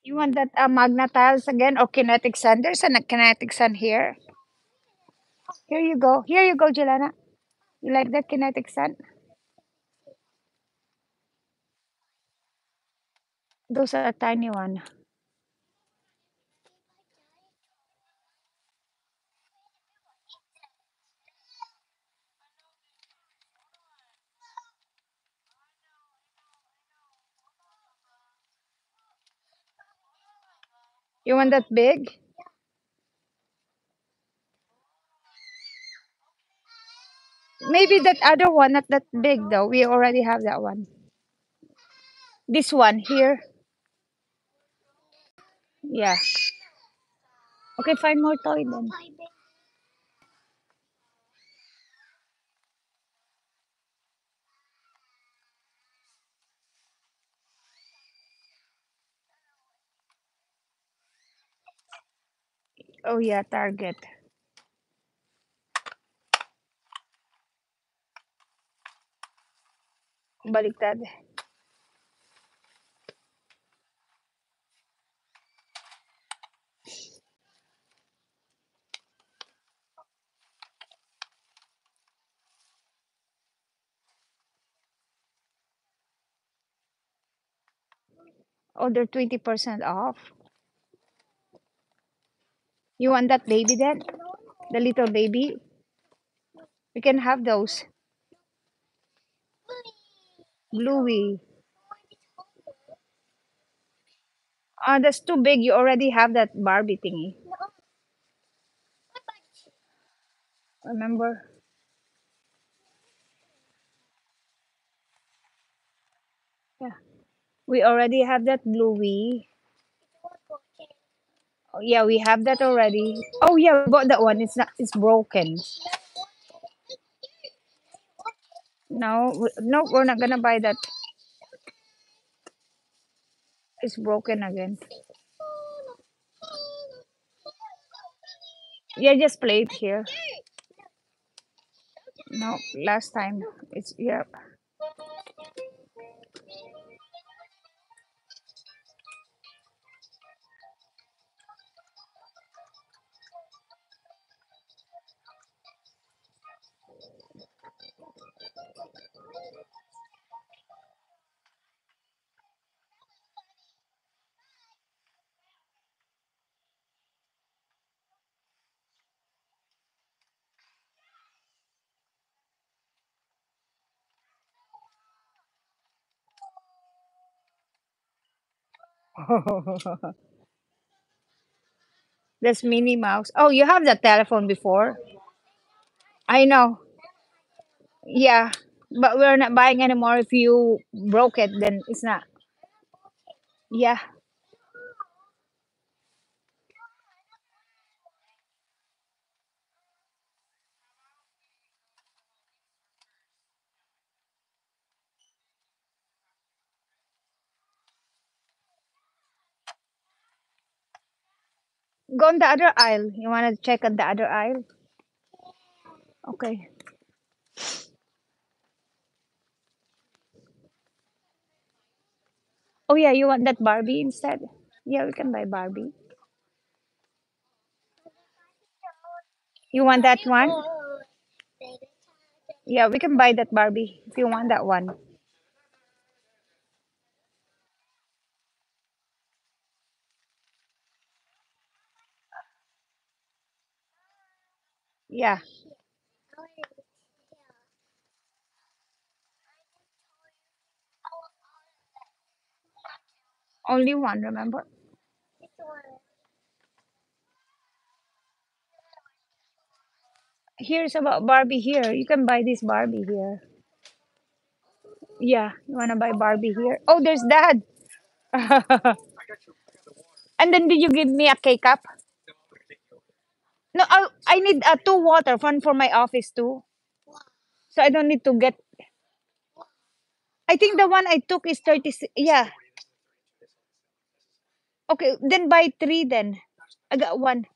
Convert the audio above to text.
You want that magna tiles again or kinetic sand? There's a kinetic sand here. Here you go. Here you go, Jelana. You like that kinetic sand? Those are tiny one. You want that big? Maybe that other one, not that big though. We already have that one. This one here. Yeah. Okay, find more toy then. Oh yeah, Target. Baliktad. Oh, they're 20% off. You want that baby then? The little baby? We can have those. Bluey. That's too big. You already have that Barbie thingy. Remember? Yeah. We already have that Bluey. Oh, yeah, we have that already. Oh yeah, we bought that one. It's not. It's broken. No, no, we're not gonna buy that. It's broken again. Yeah, just play it here. No, last time. It's yeah. That's Minnie Mouse. Oh, you have that telephone before? I know. Yeah, but we're not buying anymore. If you broke it, then it's not. Yeah, go on the other aisle. You want to check on the other aisle? Okay. Oh yeah, you want that Barbie instead? Yeah, we can buy Barbie. You want that one? Yeah, we can buy that Barbie if you want that one. Yeah, only one. Remember? Here's about Barbie here. You can buy this Barbie here. Yeah, you wanna buy Barbie here? Oh, there's Dad. And then did you give me a K cup? No, I need two water, one for my office too. So I don't need to get. I think the one I took is 36. Yeah. Okay, then buy three then. I got one.